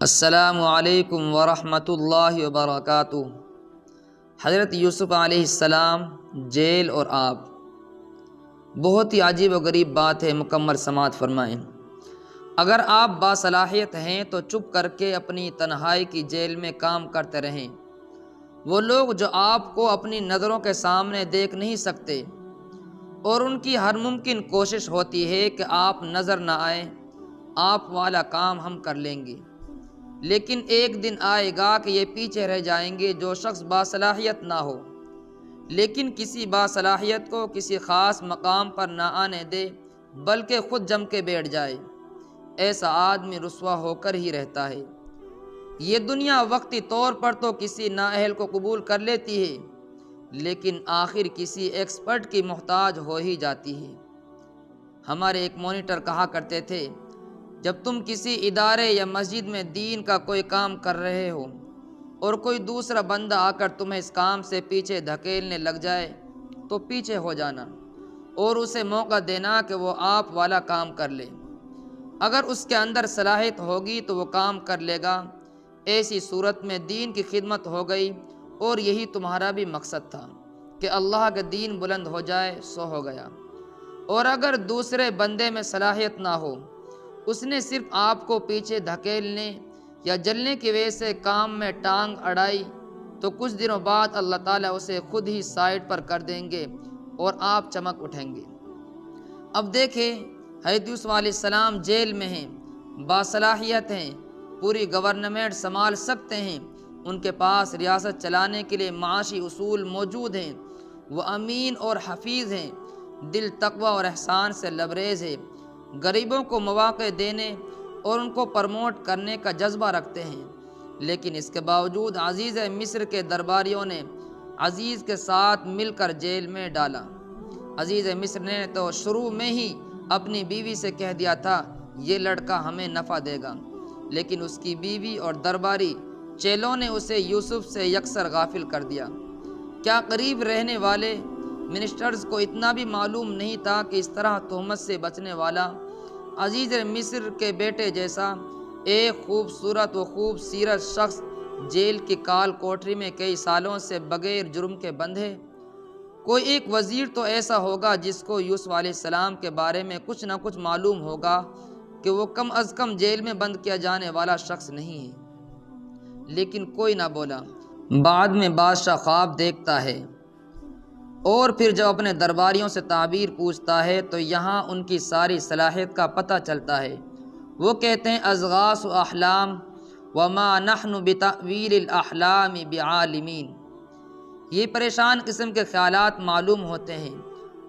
السلام علیکم ورحمۃ اللہ وبرکاتہ۔ حضرت یوسف علیہ السلام، جیل اور آب۔ بہت ہی عجیب و غریب بات ہے، مکمل سماعت فرمائیں۔ اگر آپ باصلاحیت ہیں تو چپ کر کے اپنی تنہائی کی جیل میں کام کرتے رہیں۔ وہ لوگ جو آپ کو اپنی نظروں کے سامنے دیکھ نہیں سکتے اور ان کی ہر ممکن کوشش ہوتی ہے کہ آپ نظر نہ آئیں، آپ والا کام ہم کر لیں گے، لیکن ایک دن آئے گا کہ یہ پیچھے رہ جائیں گے جو شخص باصلاحیت نہ ہو، لیکن کسی باصلاحیت کو کسی خاص مقام پر نہ آنے دے بلکہ خود جم کے بیٹھ جائے۔ ایسا آدمی رسوا ہو کر ہی رہتا ہے۔ یہ دنیا وقتی طور پر تو کسی نااہل کو قبول کر لیتی ہے، لیکن آخر کسی ایکسپرٹ کی محتاج ہو ہی جاتی ہے۔ ہمارے ایک مانیٹر کہا کرتے تھے، جب تم کسی ادارے یا مسجد میں دین کا کوئی کام کر رہے ہو اور کوئی دوسرا بندہ آ کر تمہیں اس کام سے پیچھے دھکیلنے لگ جائے تو پیچھے ہو جانا اور اسے موقع دینا کہ وہ آپ والا کام کر لے۔ اگر اس کے اندر صلاحیت ہوگی تو وہ کام کر لے گا۔ ایسی صورت میں دین کی خدمت ہو گئی، اور یہی تمہارا بھی مقصد تھا کہ اللہ کا دین بلند ہو جائے، سو ہو گیا۔ اور اگر دوسرے بندے میں صلاحیت نہ ہو، اس نے صرف آپ کو پیچھے دھکیلنے یا جلنے کی وجہ سے کام میں ٹانگ اڑائی، تو کچھ دنوں بعد اللہ تعالیٰ اسے خود ہی سائڈ پر کر دیں گے اور آپ چمک اٹھیں گے۔ اب دیکھیں، حضرت یوسف علیہ السلام جیل میں ہیں، باصلاحیت ہیں، پوری گورنمنٹ سنبھال سکتے ہیں، ان کے پاس ریاست چلانے کے لیے معاشی اصول موجود ہیں، وہ امین اور حفیظ ہیں، دل تقوی اور احسان سے لبریز ہے، غریبوں کو مواقع دینے اور ان کو پروموٹ کرنے کا جذبہ رکھتے ہیں، لیکن اس کے باوجود عزیز مصر کے درباریوں نے عزیز کے ساتھ مل کر جیل میں ڈالا۔ عزیز مصر نے تو شروع میں ہی اپنی بیوی سے کہہ دیا تھا، یہ لڑکا ہمیں نفع دے گا، لیکن اس کی بیوی اور درباری چیلوں نے اسے یوسف سے یکسر غافل کر دیا۔ کیا قریب رہنے والے منسٹرز کو اتنا بھی معلوم نہیں تھا کہ اس طرح تہمت سے بچنے والا عزیز مصر کے بیٹے جیسا ایک خوبصورت و خوب سیرت شخص جیل کی کال کوٹری میں کئی سالوں سے بغیر جرم کے بند ہے؟ کوئی ایک وزیر تو ایسا ہوگا جس کو یوسف علیہ السلام کے بارے میں کچھ نہ کچھ معلوم ہوگا کہ وہ کم از کم جیل میں بند کیا جانے والا شخص نہیں ہے، لیکن کوئی نہ بولا۔ بعد میں بادشاہ خواب دیکھتا ہے اور پھر جب اپنے درباریوں سے تعبیر پوچھتا ہے تو یہاں ان کی ساری صلاحیت کا پتہ چلتا ہے۔ وہ کہتے ہیں، اضغاث احلام وما نحن بتأویل الاحلام بعالمین۔ یہ پریشان قسم کے خیالات معلوم ہوتے ہیں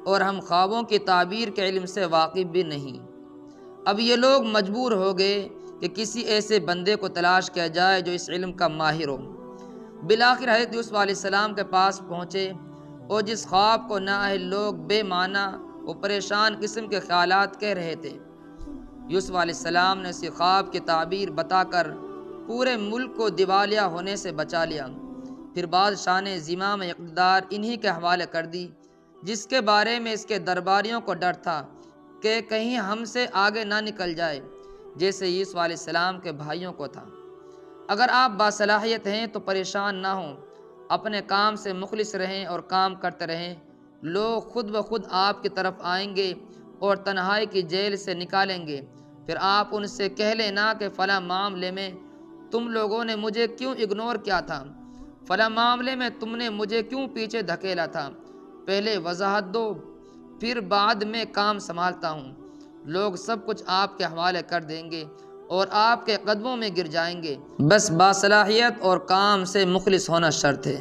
اور ہم خوابوں کی تعبیر کے علم سے واقف بھی نہیں۔ اب یہ لوگ مجبور ہو گئے کہ کسی ایسے بندے کو تلاش کیا جائے جو اس علم کا ماہر ہو۔ بالآخر حضرت یوسف علیہ السلام کے پاس پہنچے، اور جس خواب کو نااہل لوگ بے معنی و پریشان قسم کے خیالات کہہ رہے تھے، یوسف علیہ السلام نے اسی خواب کی تعبیر بتا کر پورے ملک کو دیوالیہ ہونے سے بچا لیا۔ پھر بادشاہ نے زمام اقتدار انہی کے حوالے کر دی، جس کے بارے میں اس کے درباریوں کو ڈر تھا کہ کہیں ہم سے آگے نہ نکل جائے، جیسے یوسف علیہ السلام کے بھائیوں کو تھا۔ اگر آپ باصلاحیت ہیں تو پریشان نہ ہوں، اپنے کام سے مخلص رہیں اور کام کرتے رہیں، لوگ خود بخود آپ کی طرف آئیں گے اور تنہائی کی جیل سے نکالیں گے۔ پھر آپ ان سے کہہ لینا کہ فلاں معاملے میں تم لوگوں نے مجھے کیوں اگنور کیا تھا، فلاں معاملے میں تم نے مجھے کیوں پیچھے دھکیلا تھا، پہلے وضاحت دو، پھر بعد میں کام سنبھالتا ہوں۔ لوگ سب کچھ آپ کے حوالے کر دیں گے اور آپ کے قدموں میں گر جائیں گے۔ بس باصلاحیت اور کام سے مخلص ہونا شرط ہے۔